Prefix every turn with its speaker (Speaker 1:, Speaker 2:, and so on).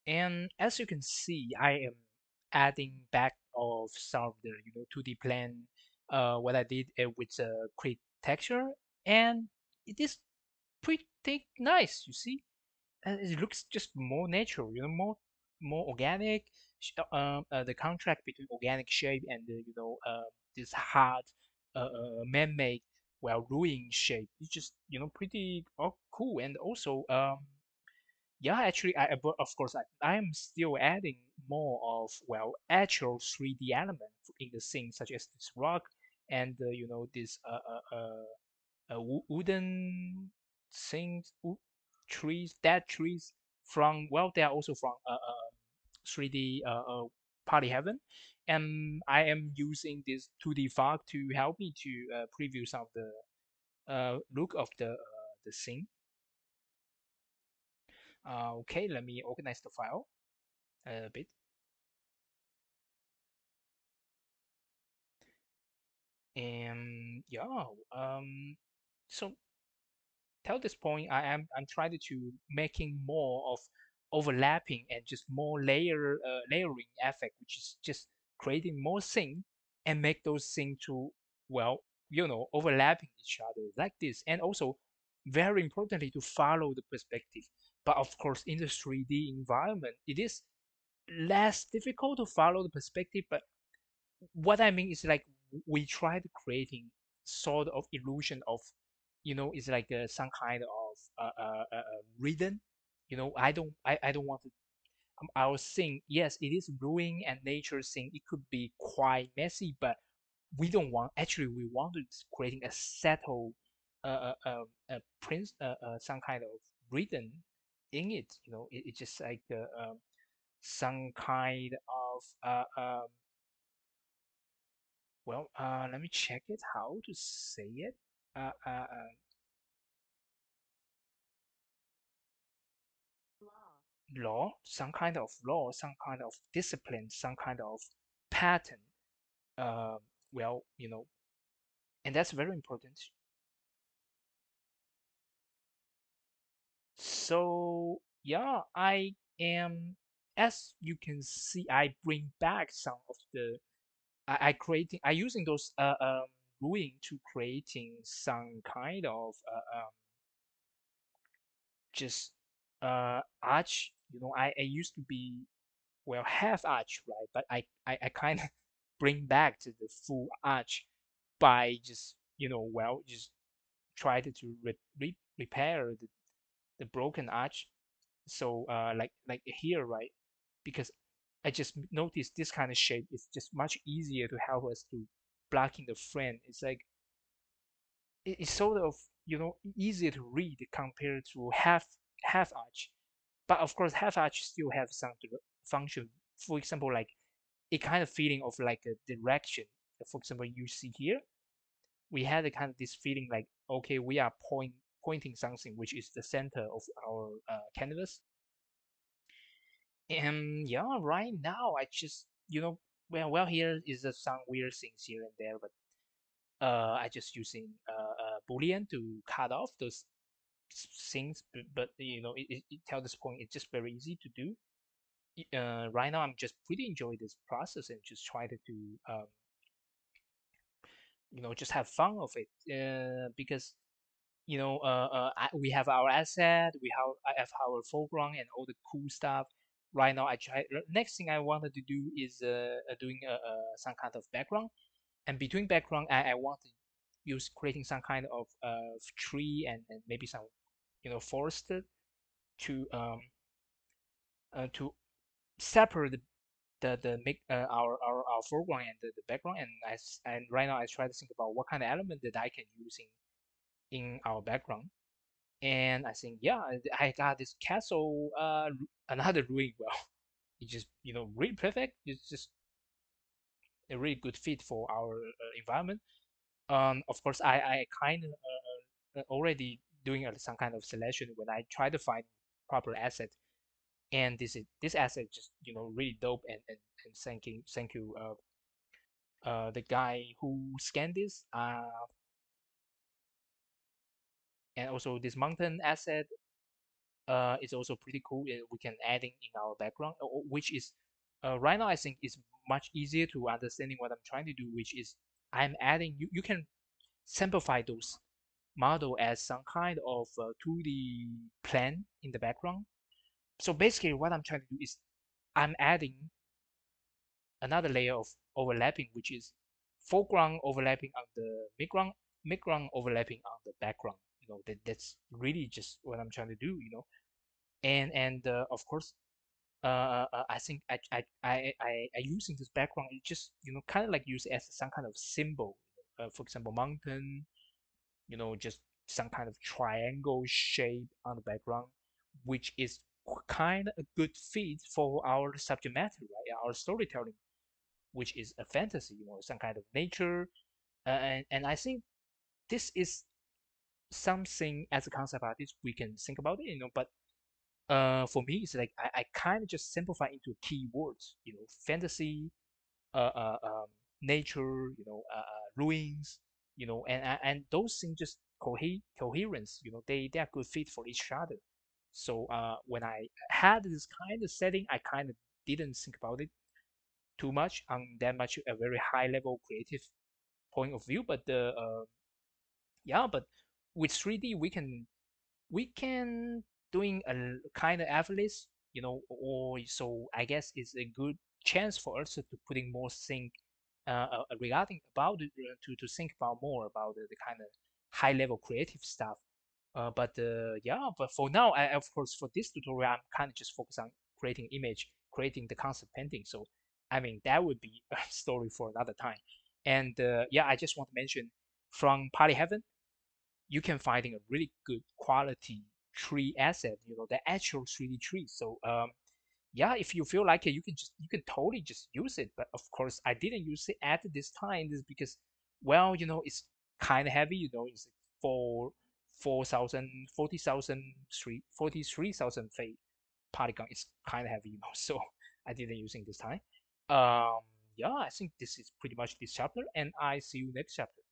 Speaker 1: And as you can see, I am adding back of some of the 2D plan what I did with create texture, and it is pretty nice. You see, and it looks just more natural, more organic. The contract between organic shape and the this hard man-made ruin shape is just pretty cool. And also yeah, actually, but of course, I am still adding more of actual 3D element in the scene, such as this rock and this wooden things, trees, dead trees from they are also from 3D Polyhaven, and I am using this 2D fog to help me to preview some of the look of the scene. Okay, let me organize the file a bit. And yeah, so till this point, I'm trying to making more of overlapping and just more layering effect, which is just creating more thing and make those things to overlapping each other like this, and also very importantly to follow the perspective. But of course, in the 3D environment, it is less difficult to follow the perspective, but what I mean is like we tried creating sort of illusion of, it's like some kind of rhythm. I don't want to. I was saying yes, it is ruin and nature thing. It could be quite messy, but we don't want. Actually, we want to creating a settled, prince, some kind of rhythm in it. It's just like some kind of let me check it how to say it. Uh, uh, uh, law, some kind of discipline, some kind of pattern. Uh, well, and that's very important. So yeah, I am, as you can see, I bring back some of the I using those ruin to creating some kind of just arch. I used to be half arch, right? But I kind of bring back to the full arch by just just try to repair the broken arch. So like here, right? Because I just noticed this kind of shape is just much easier to help us to blocking the frame. It's like it's sort of easier to read compared to half arch. But of course, half arch still have some function. For example, like a kind of feeling of like a direction. For example, you see here, we had a kind of this feeling like, okay, we are pointing something which is the center of our canvas. And yeah, right now I just here is some weird things here and there, but I just using boolean to cut off those things. But till this point, it's just very easy to do. Right now I'm just pretty enjoy this process and just try to do just have fun of it because we have our asset, I have our foreground and all the cool stuff. Right now, next thing I wanted to do is doing some kind of background, and between background, I want to use creating some kind of tree and maybe some forest to separate the make our foreground and the background. And right now I try to think about what kind of element that I can use in our background. And I think, yeah, I got this castle, another ruin. Well, it's just really perfect. It's just a really good fit for our environment. Of course, I kind of already doing some kind of selection when I try to find proper asset, and this asset just really dope. And thank you the guy who scanned this and also this mountain asset. is also pretty cool. We can add in our background, which is right now I think is much easier to understanding what I'm trying to do, which is I'm adding you can simplify those model as some kind of 2D plan in the background. So basically what I'm trying to do is I'm adding another layer of overlapping, which is foreground overlapping on the midground overlapping on the background. That's really just what I'm trying to do. And of course, I think I using this background, it just kind of like use it as some kind of symbol. For example, mountain, just some kind of triangle shape on the background, which is kind of a good fit for our subject matter, right? Our storytelling, which is a fantasy, some kind of nature. And I think this is something as a concept artist we can think about it, but for me, it's like I kind of just simplify into keywords, fantasy, uh, um, nature, ruins, and those things just coherence, they are good fit for each other. So when I had this kind of setting, I kind of didn't think about it too much on that much a very high level creative point of view, but yeah, but with 3D we can doing a kind of effortless, or so I guess it's a good chance for us to putting more think regarding about it, to think about more about the kind of high level creative stuff. But yeah, but for now, of course for this tutorial I'm kind of just focused on creating image, creating the concept painting. So I mean that would be a story for another time. And yeah, I just want to mention from Polyhaven you can find a really good quality tree asset, the actual 3D tree. So yeah, if you feel like it, you can totally just use it. But of course, I didn't use it at this time. This because, well, it's kind of heavy. It's for 4,000, 40,000, 43,000 fate polygon. It's kind of heavy, So I didn't use it this time. Um, yeah, I think this is pretty much this chapter, and I see you next chapter.